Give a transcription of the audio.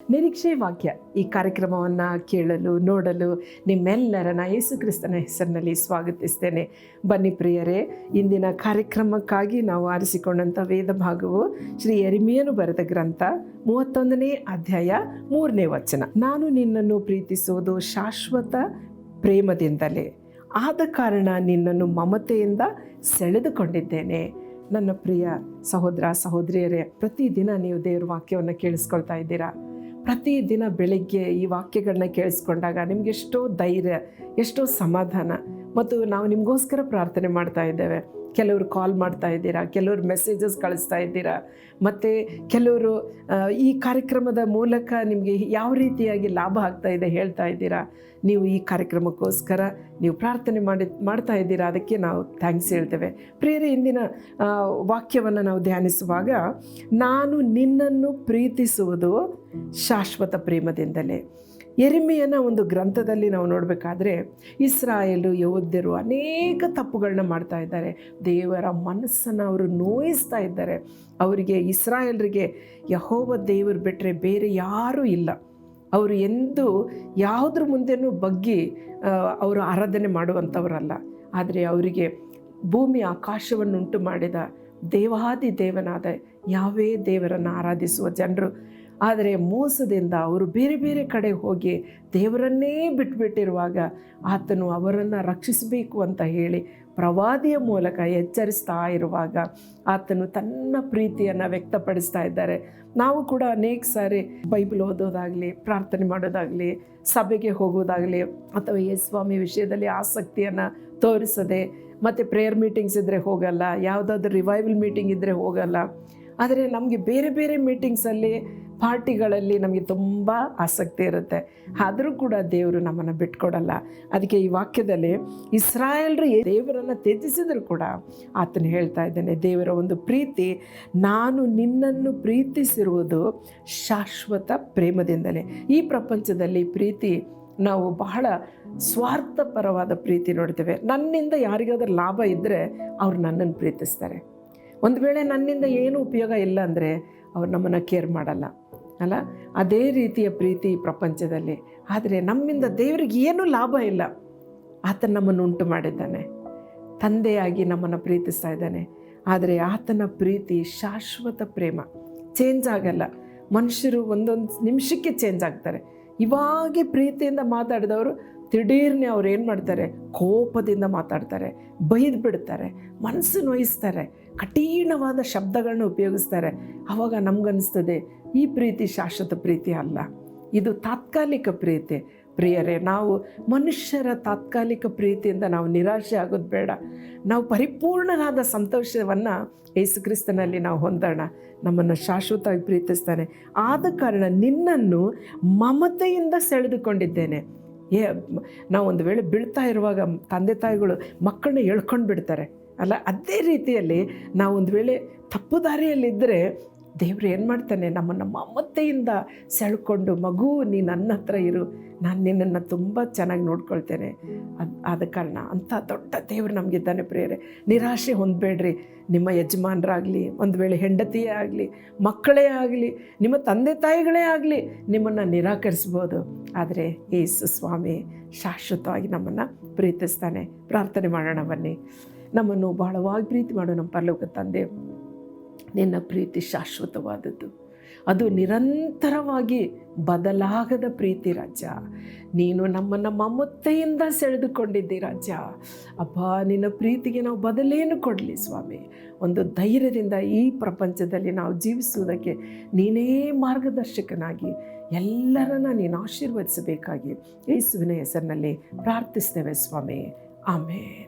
ನಿರೀಕ್ಷೆ ವಾಕ್ಯ ಈ ಕಾರ್ಯಕ್ರಮವನ್ನು ಕೇಳಲು ನೋಡಲು ನಿಮ್ಮೆಲ್ಲರನ್ನ ಯೇಸು ಕ್ರಿಸ್ತನ ಹೆಸರಿನಲ್ಲಿ ಸ್ವಾಗತಿಸ್ತೇನೆ. ಬನ್ನಿ ಪ್ರಿಯರೇ, ಇಂದಿನ ಕಾರ್ಯಕ್ರಮಕ್ಕಾಗಿ ನಾವು ಆರಿಸಿಕೊಂಡಂಥ ವೇದ ಭಾಗವು ಶ್ರೀ ಯೆರೆಮೀಯನು ಬರೆದ ಗ್ರಂಥ 31ನೇ ಅಧ್ಯಾಯ 3ನೇ ವಚನ. ನಾನು ನಿನ್ನನ್ನು ಪ್ರೀತಿಸುವುದು ಶಾಶ್ವತ ಪ್ರೇಮದಿಂದಲೇ, ಆದ ಕಾರಣ ನಿನ್ನನ್ನು ಮಮತೆಯಿಂದ ಸೆಳೆದುಕೊಂಡಿದ್ದೇನೆ. ನನ್ನ ಪ್ರಿಯ ಸಹೋದರ ಸಹೋದರಿಯರೇ, ಪ್ರತಿದಿನ ನೀವು ದೇವರ ವಾಕ್ಯವನ್ನು ಕೇಳಿಸ್ಕೊಳ್ತಾ ಇದ್ದೀರಾ. ಪ್ರತಿದಿನ ಬೆಳಗ್ಗೆ ಈ ವಾಕ್ಯಗಳನ್ನ ಕೇಳಿಸ್ಕೊಂಡಾಗ ನಿಮ್ಗೆ ಎಷ್ಟೋ ಧೈರ್ಯ, ಎಷ್ಟೋ ಸಮಾಧಾನ. ಮತ್ತು ನಾವು ನಿಮಗೋಸ್ಕರ ಪ್ರಾರ್ಥನೆ ಮಾಡ್ತಾ ಇದ್ದೇವೆ. ಕೆಲವರು ಕಾಲ್ ಮಾಡ್ತಾ ಇದ್ದೀರಾ, ಕೆಲವರು ಮೆಸೇಜಸ್ ಕಳಿಸ್ತಾ ಇದ್ದೀರಾ, ಮತ್ತು ಕೆಲವರು ಈ ಕಾರ್ಯಕ್ರಮದ ಮೂಲಕ ನಿಮಗೆ ಯಾವ ರೀತಿಯಾಗಿ ಲಾಭ ಆಗ್ತಾ ಇದೆ ಹೇಳ್ತಾ ಇದ್ದೀರಾ. ನೀವು ಈ ಕಾರ್ಯಕ್ರಮಕ್ಕೋಸ್ಕರ ನೀವು ಪ್ರಾರ್ಥನೆ ಮಾಡ್ತಾ ಇದ್ದೀರಾ, ಅದಕ್ಕೆ ನಾವು ಥ್ಯಾಂಕ್ಸ್ ಹೇಳ್ತೇವೆ. ಪ್ರಿಯರೇ, ಇಂದಿನ ವಾಕ್ಯವನ್ನು ನಾವು ಧ್ಯಾನಿಸುವಾಗ, ನಾನು ನಿನ್ನನ್ನು ಪ್ರೀತಿಸುವುದು ಶಾಶ್ವತ ಪ್ರೇಮದಿಂದಲೇ. ಯೆರೆಮೀಯನ ಒಂದು ಗ್ರಂಥದಲ್ಲಿ ನಾವು ನೋಡಬೇಕಾದ್ರೆ, ಇಸ್ರಾಯೇಲು ಯೆಹೂದ್ಯರು ಅನೇಕ ತಪ್ಪುಗಳನ್ನ ಮಾಡ್ತಾ ಇದ್ದಾರೆ. ದೇವರ ಮನಸ್ಸನ್ನು ಅವರು ನೋಯಿಸ್ತಾ ಇದ್ದಾರೆ. ಅವರಿಗೆ, ಇಸ್ರಾಯೇಲರಿಗೆ ಯೆಹೋವ ದೇವರು ಬಿಟ್ಟರೆ ಬೇರೆ ಯಾರೂ ಇಲ್ಲ. ಅವರು ಎಂದೂ ಯಾವುದ್ರ ಮುಂದೆನೂ ಬಗ್ಗಿ ಅವರು ಆರಾಧನೆ ಮಾಡುವಂಥವರಲ್ಲ. ಆದರೆ ಅವರಿಗೆ ಭೂಮಿ ಆಕಾಶವನ್ನುಂಟು ಮಾಡಿದ ದೇವಾದಿ ದೇವನಾದ ಯಾವೇ ದೇವರನ್ನು ಆರಾಧಿಸುವ ಜನರು. ಆದರೆ ಮೋಸದಿಂದ ಅವರು ಬೇರೆ ಬೇರೆ ಕಡೆ ಹೋಗಿ ದೇವರನ್ನೇ ಬಿಟ್ಟುಬಿಟ್ಟಿರುವಾಗ ಆತನು ಅವರನ್ನು ರಕ್ಷಿಸಬೇಕು ಅಂತ ಹೇಳಿ ಪ್ರವಾದಿಯ ಮೂಲಕ ಎಚ್ಚರಿಸ್ತಾ ಇರುವಾಗ ಆತನು ತನ್ನ ಪ್ರೀತಿಯನ್ನು ವ್ಯಕ್ತಪಡಿಸ್ತಾ ಇದ್ದಾರೆ. ನಾವು ಕೂಡ ಅನೇಕ ಸಾರಿ ಬೈಬಲ್ ಓದೋದಾಗಲಿ, ಪ್ರಾರ್ಥನೆ ಮಾಡೋದಾಗಲಿ, ಸಭೆಗೆ ಹೋಗೋದಾಗಲಿ, ಅಥವಾ ಯೇಸುಸ್ವಾಮಿ ವಿಷಯದಲ್ಲಿ ಆಸಕ್ತಿಯನ್ನು ತೋರಿಸದೆ, ಮತ್ತು ಪ್ರೇಯರ್ ಮೀಟಿಂಗ್ಸ್ ಇದ್ದರೆ ಹೋಗಲ್ಲ, ಯಾವುದಾದ್ರೂ ರಿವೈವಲ್ ಮೀಟಿಂಗ್ ಇದ್ದರೆ ಹೋಗಲ್ಲ. ಆದರೆ ನಮಗೆ ಬೇರೆ ಬೇರೆ ಮೀಟಿಂಗ್ಸಲ್ಲಿ, ಪಾರ್ಟಿಗಳಲ್ಲಿ ನಮಗೆ ತುಂಬ ಆಸಕ್ತಿ ಇರುತ್ತೆ. ಆದರೂ ಕೂಡ ದೇವರು ನಮ್ಮನ್ನು ಬಿಟ್ಕೊಡಲ್ಲ. ಅದಕ್ಕೆ ಈ ವಾಕ್ಯದಲ್ಲಿ ಇಸ್ರಾಯೇಲ್ರು ದೇವರನ್ನು ತ್ಯಜಿಸಿದ್ರು ಕೂಡ ಆತನು ಹೇಳ್ತಾ ಇದ್ದಾನೆ, ದೇವರ ಒಂದು ಪ್ರೀತಿ, ನಾನು ನಿನ್ನನ್ನು ಪ್ರೀತಿಸಿರುವುದು ಶಾಶ್ವತ ಪ್ರೇಮದಿಂದಲೇ. ಈ ಪ್ರಪಂಚದಲ್ಲಿ ಪ್ರೀತಿ ನಾವು ಬಹಳ ಸ್ವಾರ್ಥಪರವಾದ ಪ್ರೀತಿ ನೋಡ್ತೇವೆ. ನನ್ನಿಂದ ಯಾರಿಗಾದ್ರೂ ಲಾಭ ಇದ್ದರೆ ಅವ್ರು ನನ್ನನ್ನು ಪ್ರೀತಿಸ್ತಾರೆ. ಒಂದು ವೇಳೆ ನನ್ನಿಂದ ಏನೂ ಉಪಯೋಗ ಇಲ್ಲ ಅಂದರೆ ಅವ್ರು ನಮ್ಮನ್ನು ಕೇರ್ ಮಾಡಲ್ಲ ಅಲ್ಲ. ಅದೇ ರೀತಿಯ ಪ್ರೀತಿ ಈ ಪ್ರಪಂಚದಲ್ಲಿ. ಆದರೆ ನಮ್ಮಿಂದ ದೇವರಿಗೆ ಏನೂ ಲಾಭ ಇಲ್ಲ. ಆತನ ನಮ್ಮನ್ನು ಉಂಟು ಮಾಡಿದ್ದಾನೆ, ತಂದೆಯಾಗಿ ನಮ್ಮನ್ನು ಪ್ರೀತಿಸ್ತಾ ಇದ್ದಾನೆ. ಆದರೆ ಆತನ ಪ್ರೀತಿ ಶಾಶ್ವತ ಪ್ರೇಮ, ಚೇಂಜ್ ಆಗಲ್ಲ. ಮನುಷ್ಯರು ಒಂದೊಂದು ನಿಮಿಷಕ್ಕೆ ಚೇಂಜ್ ಆಗ್ತಾರೆ. ಇವಾಗೆ ಪ್ರೀತಿಯಿಂದ ಮಾತಾಡಿದವರು ದಿಢೀರ್ನೆ ಅವ್ರು ಏನು ಮಾಡ್ತಾರೆ, ಕೋಪದಿಂದ ಮಾತಾಡ್ತಾರೆ, ಬೈದು ಬಿಡ್ತಾರೆ, ಮನಸ್ಸು ನೋಯಿಸ್ತಾರೆ, ಕಠಿಣವಾದ ಶಬ್ದಗಳನ್ನ ಉಪಯೋಗಿಸ್ತಾರೆ. ಆವಾಗ ನಮಗನ್ನಿಸ್ತದೆ ಈ ಪ್ರೀತಿ ಶಾಶ್ವತ ಪ್ರೀತಿ ಅಲ್ಲ, ಇದು ತಾತ್ಕಾಲಿಕ ಪ್ರೀತಿ. ಪ್ರಿಯರೇ, ನಾವು ಮನುಷ್ಯರ ತಾತ್ಕಾಲಿಕ ಪ್ರೀತಿಯಿಂದ ನಾವು ನಿರಾಶೆ ಆಗೋದು ಬೇಡ. ನಾವು ಪರಿಪೂರ್ಣನಾದ ಸಂತೋಷವನ್ನು ಯೇಸು ಕ್ರಿಸ್ತನಲ್ಲಿ ನಾವು ಹೊಂದೋಣ. ನಮ್ಮನ್ನು ಶಾಶ್ವತವಾಗಿ ಪ್ರೀತಿಸ್ತಾನೆ. ಆದ ಕಾರಣ ನಿನ್ನನ್ನು ಮಮತೆಯಿಂದ ಸೆಳೆದುಕೊಂಡಿದ್ದೇನೆ. ನಾವು ಒಂದು ವೇಳೆ ಬೀಳ್ತಾ ಇರುವಾಗ ತಂದೆ ತಾಯಿಗಳು ಮಕ್ಕಳನ್ನ ಎಳ್ಕೊಂಡು ಬಿಡ್ತಾರೆ ಅಲ್ಲ. ಅದೇ ರೀತಿಯಲ್ಲಿ ನಾವು ಒಂದು ವೇಳೆ ತಪ್ಪು ದಾರಿಯಲ್ಲಿದ್ದರೆ ದೇವರು ಏನು ಮಾಡ್ತಾನೆ, ನಮ್ಮನ್ನು ಮಮತೆಯಿಂದ ಸೆಳ್ಕೊಂಡು, ಮಗು ನೀನು ನನ್ನ ಹತ್ರ ಇರು, ನಾನು ನಿನ್ನನ್ನು ತುಂಬ ಚೆನ್ನಾಗಿ ನೋಡ್ಕೊಳ್ತೇನೆ. ಆದ ಕಾರಣ ಅಂಥ ದೊಡ್ಡ ದೇವರು ನಮಗಿದ್ದಾನೆ. ಪ್ರಿಯರೇ, ನಿರಾಶೆ ಹೊಂದಬೇಡ್ರಿ. ನಿಮ್ಮ ಯಜಮಾನರಾಗಲಿ, ಒಂದು ವೇಳೆ ಹೆಂಡತಿಯೇ ಆಗಲಿ, ಮಕ್ಕಳೇ ಆಗಲಿ, ನಿಮ್ಮ ತಂದೆ ತಾಯಿಗಳೇ ಆಗಲಿ ನಿಮ್ಮನ್ನು ನಿರಾಕರಿಸ್ಬೋದು. ಆದರೆ ಯೇಸು ಸ್ವಾಮಿ ಶಾಶ್ವತವಾಗಿ ನಮ್ಮನ್ನು ಪ್ರೀತಿಸ್ತಾನೆ. ಪ್ರಾರ್ಥನೆ ಮಾಡೋಣ ಬನ್ನಿ. ನಮ್ಮನ್ನು ಬಹಳವಾಗಿ ಪ್ರೀತಿ ಮಾಡೋ ನಮ್ಮ ಪರಲೋಕ ತಂದೆ, ನಿನ್ನ ಪ್ರೀತಿ ಶಾಶ್ವತವಾದದ್ದು, ಅದು ನಿರಂತರವಾಗಿ ಬದಲಾಗದ ಪ್ರೀತಿ ರಾಜ. ನೀನು ನಮ್ಮನ್ನು ಮಮತೆಯಿಂದ ಸೆಳೆದುಕೊಂಡಿದ್ದಿ ರಾಜ. ಅಪ್ಪ, ನಿನ್ನ ಪ್ರೀತಿಗೆ ನಾವು ಬದಲೇನು ಕೊಡಲಿ ಸ್ವಾಮಿ. ಒಂದು ಧೈರ್ಯದಿಂದ ಈ ಪ್ರಪಂಚದಲ್ಲಿ ನಾವು ಜೀವಿಸುವುದಕ್ಕೆ ನೀನೇ ಮಾರ್ಗದರ್ಶಕನಾಗಿ ಎಲ್ಲರನ್ನ ನೀನು ಆಶೀರ್ವದಿಸಬೇಕಾಗಿ ಯೇಸುವಿನ ಹೆಸರಿನಲ್ಲಿ ಪ್ರಾರ್ಥಿಸ್ತೇವೆ ಸ್ವಾಮಿ. ಆಮೇನ್.